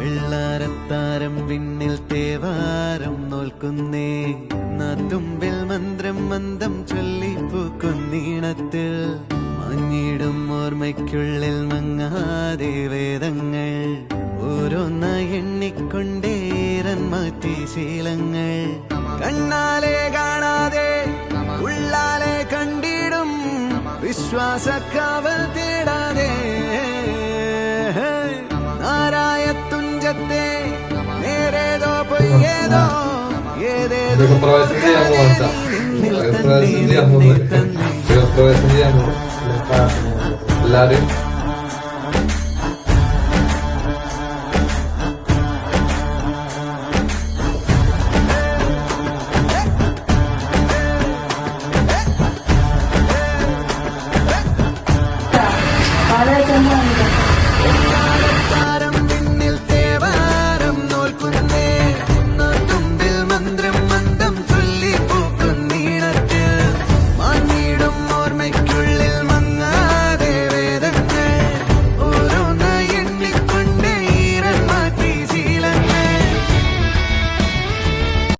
വെള്ളാരത്താരം വിണ്ണിൽ തേവാരം നോൽക്കുന്നേ നാത്തുമ്പിൽ മന്ത്രം മന്ദം ചൊല്ലിപ്പൂക്കുന്നീണത്തിൽ മങ്ങിടും ഓർമ്മയ്ക്കുള്ളിൽ മങ്ങാതെ വേദങ്ങൾ ഓരോന്നായി എണ്ണിക്കൊണ്ടേരൻ മാറ്റി ശീലങ്ങൾ കണ്ണാലെ കാണാതെ ഉള്ളാലെ കണ്ടിടും വിശ്വാസക്കാവൽ തേടാതെ നാരായ തുഞ്ചത്തെ നേരേതോ പൊയ്യേതോ ഏതേതോ എല്ലാവരും